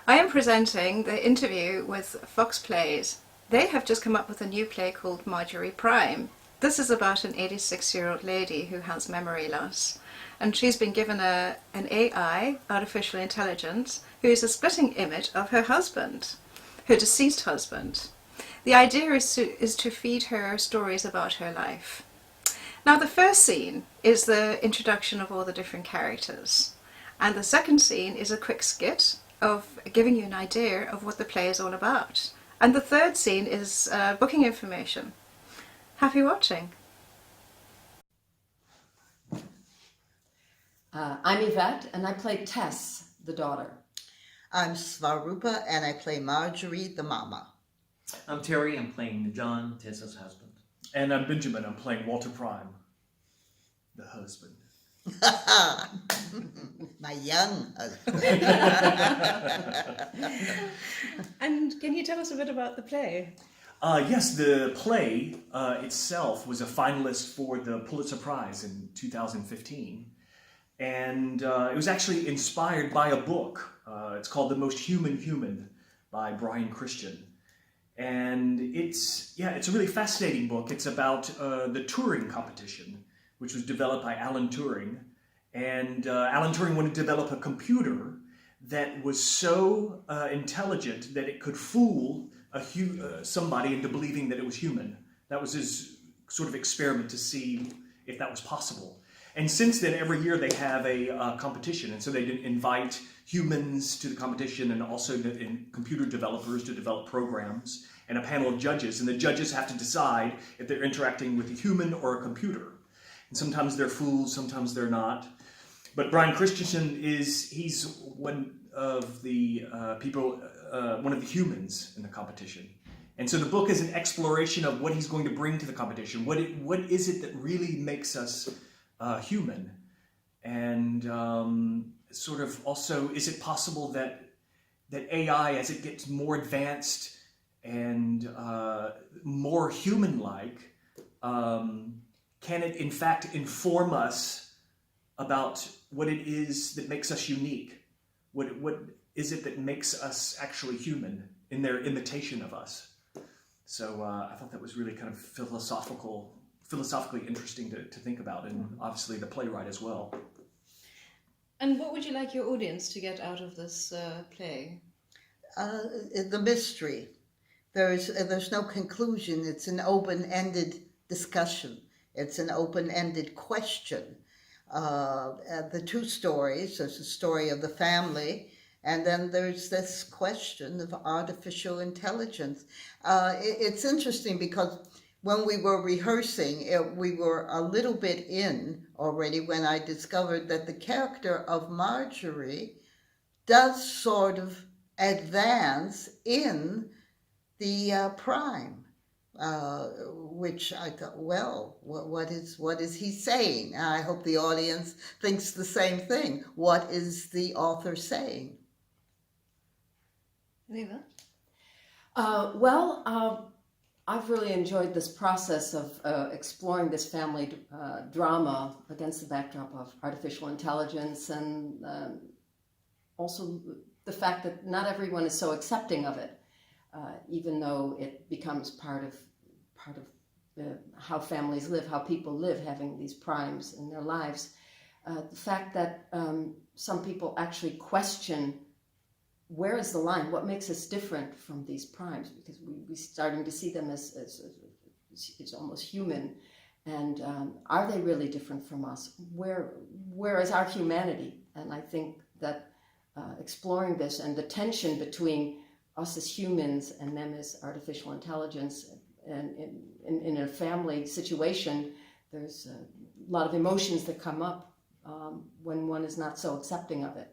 I am presenting the interview with Fox Plays. They have just come up with a new play called Marjorie PRIME. This is about an 86-year-old lady who has memory loss, and she's been given an AI, artificial intelligence, who is a splitting image of her husband, her deceased husband. The idea is to feed her stories about her life. Now, the first scene is the introduction of all the different characters, and the second scene is a quick skit of giving you an idea of what the play is all about. And the third scene is booking information. Happy watching. I'm Yvette, and I play Tess, the daughter. I'm Svarupa, and I play Marjorie, the mama. I'm Terry, I'm playing John, Tessa's husband. And I'm Benjamin, I'm playing Walter Prime, the husband. My young husband. And can you tell us a bit about the play? Yes, the play itself was a finalist for the Pulitzer Prize in 2015. And it was actually inspired by a book. It's called The Most Human Human by Brian Christian. And it's a really fascinating book. It's about the Turing competition, which was developed by Alan Turing. And Alan Turing wanted to develop a computer that was so intelligent that it could fool somebody into believing that it was human. That was his sort of experiment to see if that was possible. And since then, every year they have a competition. And so they invite humans to the competition and also computer developers to develop programs and a panel of judges. And the judges have to decide if they're interacting with a human or a computer. And sometimes they're fools, sometimes they're not. But Brian Christensen he's one of the people, one of the humans in the competition. And so the book is an exploration of what he's going to bring to the competition. What is it that really makes us human? And sort of also, is it possible that AI, as it gets more advanced and more human-like, can it in fact inform us about what it is that makes us unique? What is it that makes us actually human in their imitation of us? So I thought that was really kind of philosophically interesting to think about, and obviously the playwright as well. And what would you like your audience to get out of this play? The mystery. There's no conclusion. It's an open-ended discussion. It's an open-ended question. The two stories, there's a story of the family, and then there's this question of artificial intelligence. It's interesting because when we were rehearsing, we were a little bit in already when I discovered that the character of Marjorie does sort of advance in the prime. Which I thought, well, what is he saying? I hope the audience thinks the same thing. What is the author saying? Leva? I've really enjoyed this process of exploring this family drama against the backdrop of artificial intelligence, and also the fact that not everyone is so accepting of it, even though it becomes part of how families live, how people live, having these primes in their lives. The fact that some people actually question, where is the line? What makes us different from these primes? Because we're starting to see them as almost human. And are they really different from us? Where is our humanity? And I think that exploring this and the tension between us as humans and them as artificial intelligence, and in a family situation, there's a lot of emotions that come up when one is not so accepting of it.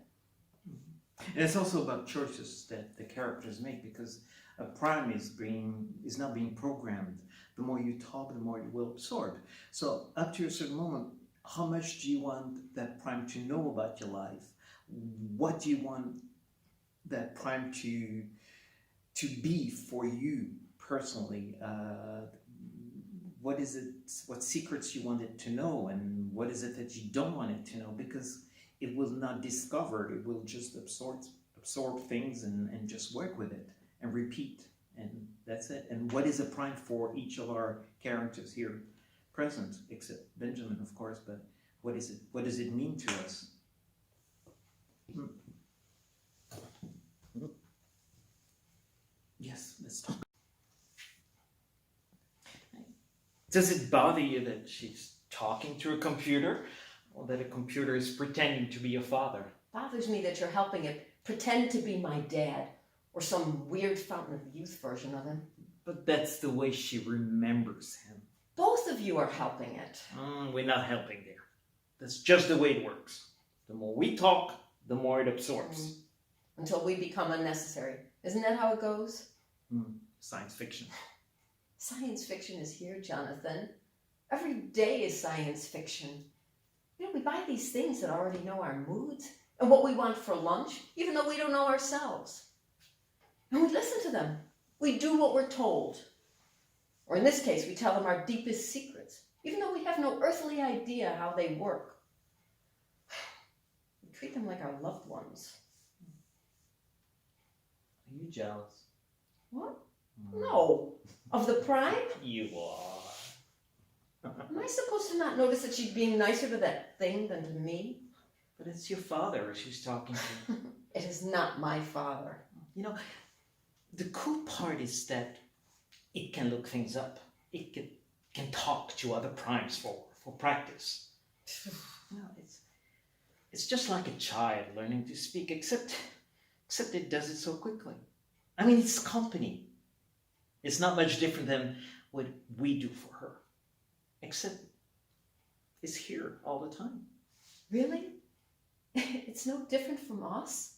And it's also about choices that the characters make, because a prime is not being programmed. The more you talk, the more you will absorb. So up to a certain moment, how much do you want that prime to know about your life? What do you want that prime to be for you personally? What is it? What secrets you want it to know, and what is it that you don't want it to know? Because it will not discover; it will just absorb absorb things and just work with it and repeat. And that's it. And what is a prime for each of our characters here present, except Benjamin, of course, but what is it? What does it mean to us? Yes, let's talk. Does it bother you that she's talking to a computer, or that a computer is pretending to be your father? Bothers me that you're helping it pretend to be my dad, or some weird Fountain of Youth version of him. But that's the way she remembers him. Both of you are helping it. We're not helping there. That's just the way it works. The more we talk, the more it absorbs. Until we become unnecessary. Isn't that how it goes? Science fiction. Science fiction is here, Jonathan. Every day is science fiction. You know, we buy these things that already know our moods and what we want for lunch, even though we don't know ourselves. And we listen to them. We do what we're told. Or in this case, we tell them our deepest secrets, even though we have no earthly idea how they work. We treat them like our loved ones. Are you jealous? What? No. Of the Prime? You are. Am I supposed to not notice that she's being nicer to that thing than to me? But it's your father she's talking to. It is not my father. You know, the cool part is that it can look things up. It can talk to other primes for practice. You know, it's just like a child learning to speak, except it does it so quickly. I mean, it's company. It's not much different than what we do for her, except it's here all the time. Really? It's no different from us?